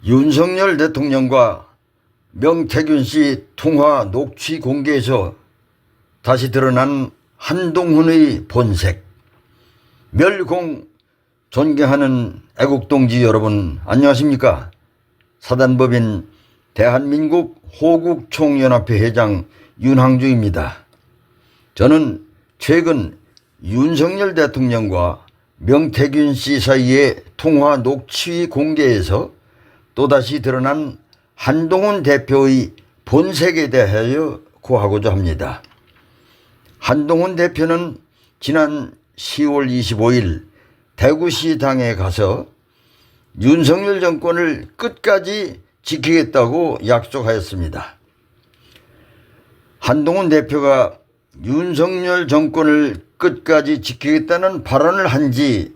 윤석열 대통령과 명태균 씨 통화 녹취 공개에서 다시 드러난 한동훈의 본색. 멸공 존경하는 애국동지 여러분, 안녕하십니까? 사단법인 대한민국 호국총연합회 회장 윤항주입니다. 저는 최근 윤석열 대통령과 명태균 씨 사이의 통화 녹취 공개에서 또다시 드러난 한동훈 대표의 본색에 대하여 고하고자 합니다. 한동훈 대표는 지난 10월 25일 대구시당에 가서 윤석열 정권을 끝까지 지키겠다고 약속하였습니다. 한동훈 대표가 윤석열 정권을 끝까지 지키겠다는 발언을 한 지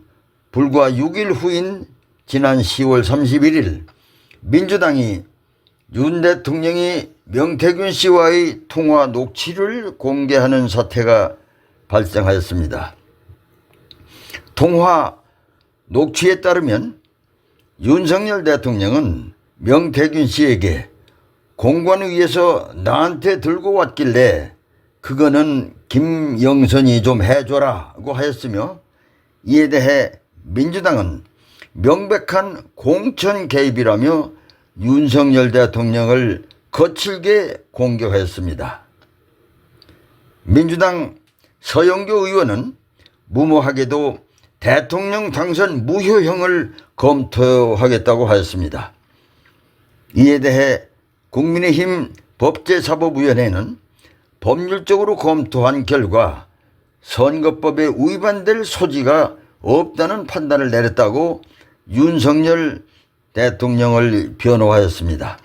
불과 6일 후인 지난 10월 31일 민주당이 윤 대통령이 명태균 씨와의 통화 녹취를 공개하는 사태가 발생하였습니다. 통화 녹취에 따르면 윤석열 대통령은 명태균 씨에게 공관위에서 나한테 들고 왔길래 그거는 김영선이 좀 해줘라고 하였으며, 이에 대해 민주당은 명백한 공천 개입이라며 윤석열 대통령을 거칠게 공격하였습니다. 민주당 서영교 의원은 무모하게도 대통령 당선 무효형을 검토하겠다고 하였습니다. 이에 대해 국민의힘 법제사법위원회는 법률적으로 검토한 결과 선거법에 위반될 소지가 없다는 판단을 내렸다고 윤석열 대통령을 변호하였습니다.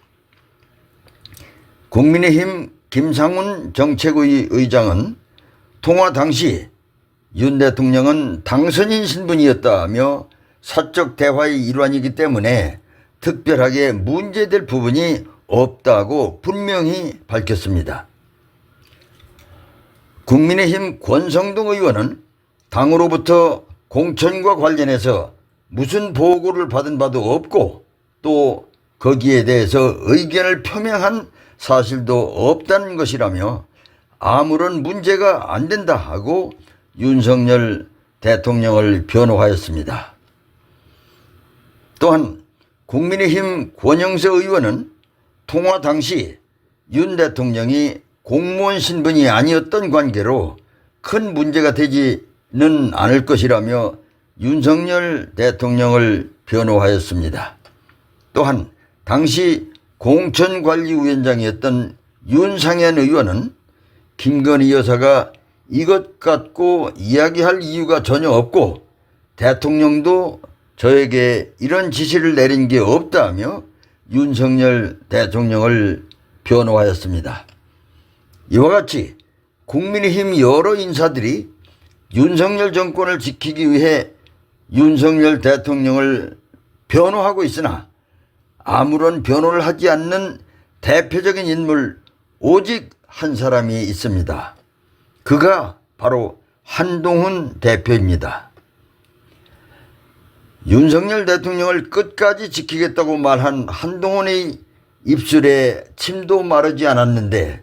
국민의힘 김상훈 정책위 의장은 통화 당시 윤 대통령은 당선인 신분이었다며 사적 대화의 일환이기 때문에 특별하게 문제될 부분이 없다고 분명히 밝혔습니다. 국민의힘 권성동 의원은 당으로부터 공천과 관련해서 무슨 보고를 받은 바도 없고 또 거기에 대해서 의견을 표명한 사실도 없다는 것이라며 아무런 문제가 안 된다 하고 윤석열 대통령을 변호하였습니다. 또한 국민의힘 권영세 의원은 통화 당시 윤 대통령이 공무원 신분이 아니었던 관계로 큰 문제가 되지는 않을 것이라며 윤석열 대통령을 변호하였습니다. 또한 당시 공천관리위원장이었던 윤상현 의원은 김건희 여사가 이것 갖고 이야기할 이유가 전혀 없고 대통령도 저에게 이런 지시를 내린 게 없다며 윤석열 대통령을 변호하였습니다. 이와 같이 국민의힘 여러 인사들이 윤석열 정권을 지키기 위해 윤석열 대통령을 변호하고 있으나 아무런 변호를 하지 않는 대표적인 인물 오직 한 사람이 있습니다. 그가 바로 한동훈 대표입니다. 윤석열 대통령을 끝까지 지키겠다고 말한 한동훈의 입술에 침도 마르지 않았는데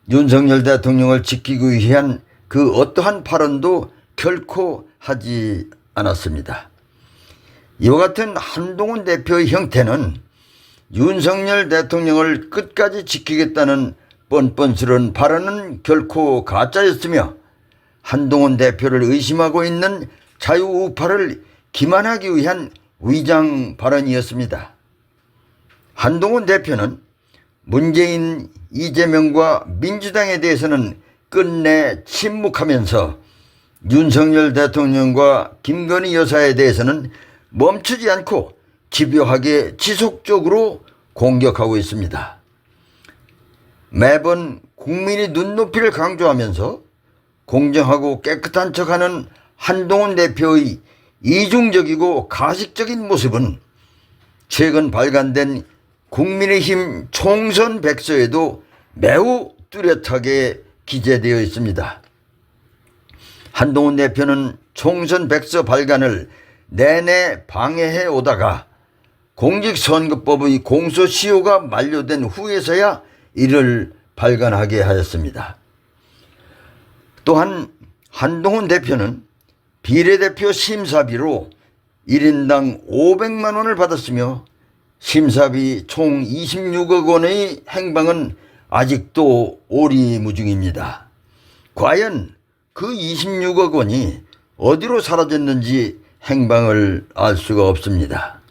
윤석열 대통령을 지키기 위한 그 어떠한 발언도 결코 하지 않았습니다. 이와 같은 한동훈 대표의 형태는 윤석열 대통령을 끝까지 지키겠다는 뻔뻔스러운 발언은 결코 가짜였으며 한동훈 대표를 의심하고 있는 자유우파를 기만하기 위한 위장 발언이었습니다. 한동훈 대표는 문재인, 이재명과 민주당에 대해서는 끝내 침묵하면서 윤석열 대통령과 김건희 여사에 대해서는 멈추지 않고 집요하게 지속적으로 공격하고 있습니다. 매번 국민의 눈높이를 강조하면서 공정하고 깨끗한 척하는 한동훈 대표의 이중적이고 가식적인 모습은 최근 발간된 국민의힘 총선 백서에도 매우 뚜렷하게 기재되어 있습니다. 한동훈 대표는 총선 백서 발간을 내내 방해해 오다가 공직선거법의 공소시효가 만료된 후에서야 이를 발간하게 하였습니다. 또한 한동훈 대표는 비례대표 심사비로 1인당 500만 원을 받았으며 심사비 총 26억 원의 행방은 아직도 오리무중입니다. 과연 그 26억 원이 어디로 사라졌는지 행방을 알 수가 없습니다.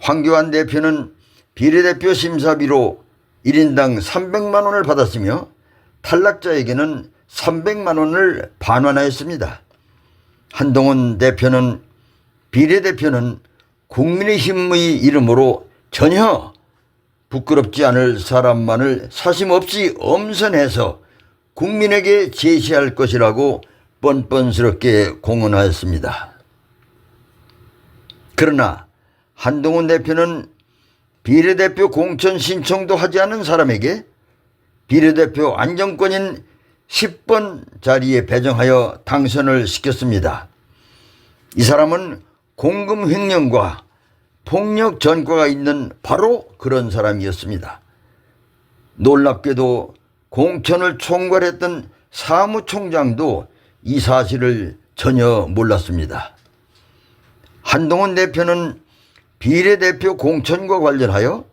황교안 대표는 비례대표 심사비로 1인당 300만 원을 받았으며 탈락자에게는 300만 원을 반환하였습니다. 한동훈 대표는 비례대표는 국민의힘의 이름으로 전혀 부끄럽지 않을 사람만을 사심없이 엄선해서 국민에게 제시할 것이라고 뻔뻔스럽게 공언하였습니다. 그러나 한동훈 대표는 비례대표 공천 신청도 하지 않은 사람에게 비례대표 안정권인 10번 자리에 배정하여 당선을 시켰습니다. 이 사람은 공금 횡령과 폭력 전과가 있는 바로 그런 사람이었습니다. 놀랍게도 공천을 총괄했던 사무총장도 이 사실을 전혀 몰랐습니다. 한동훈 대표는 비례대표 공천과 관련하여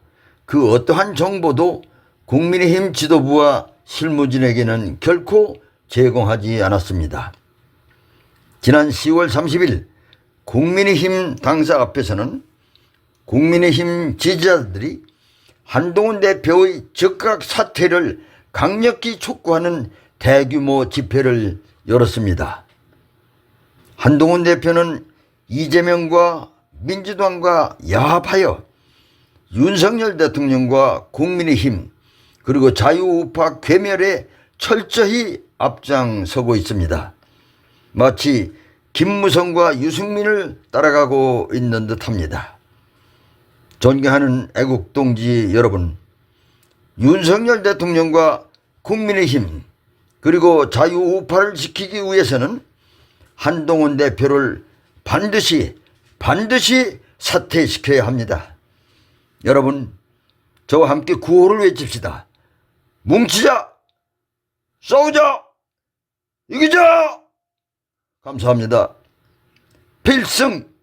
그 어떠한 정보도 국민의힘 지도부와 실무진에게는 결코 제공하지 않았습니다. 지난 10월 30일 국민의힘 당사 앞에서는 국민의힘 지지자들이 한동훈 대표의 즉각 사퇴를 강력히 촉구하는 대규모 집회를 열었습니다. 한동훈 대표는 이재명과 민주당과 야합하여 윤석열 대통령과 국민의힘 그리고 자유우파 괴멸에 철저히 앞장서고 있습니다. 마치 김무성과 유승민을 따라가고 있는 듯합니다. 존경하는 애국동지 여러분, 윤석열 대통령과 국민의힘 그리고 자유우파를 지키기 위해서는 한동훈 대표를 반드시 사퇴시켜야 합니다. 여러분, 저와 함께 구호를 외칩시다. 뭉치자! 싸우자! 이기자! 감사합니다. 필승!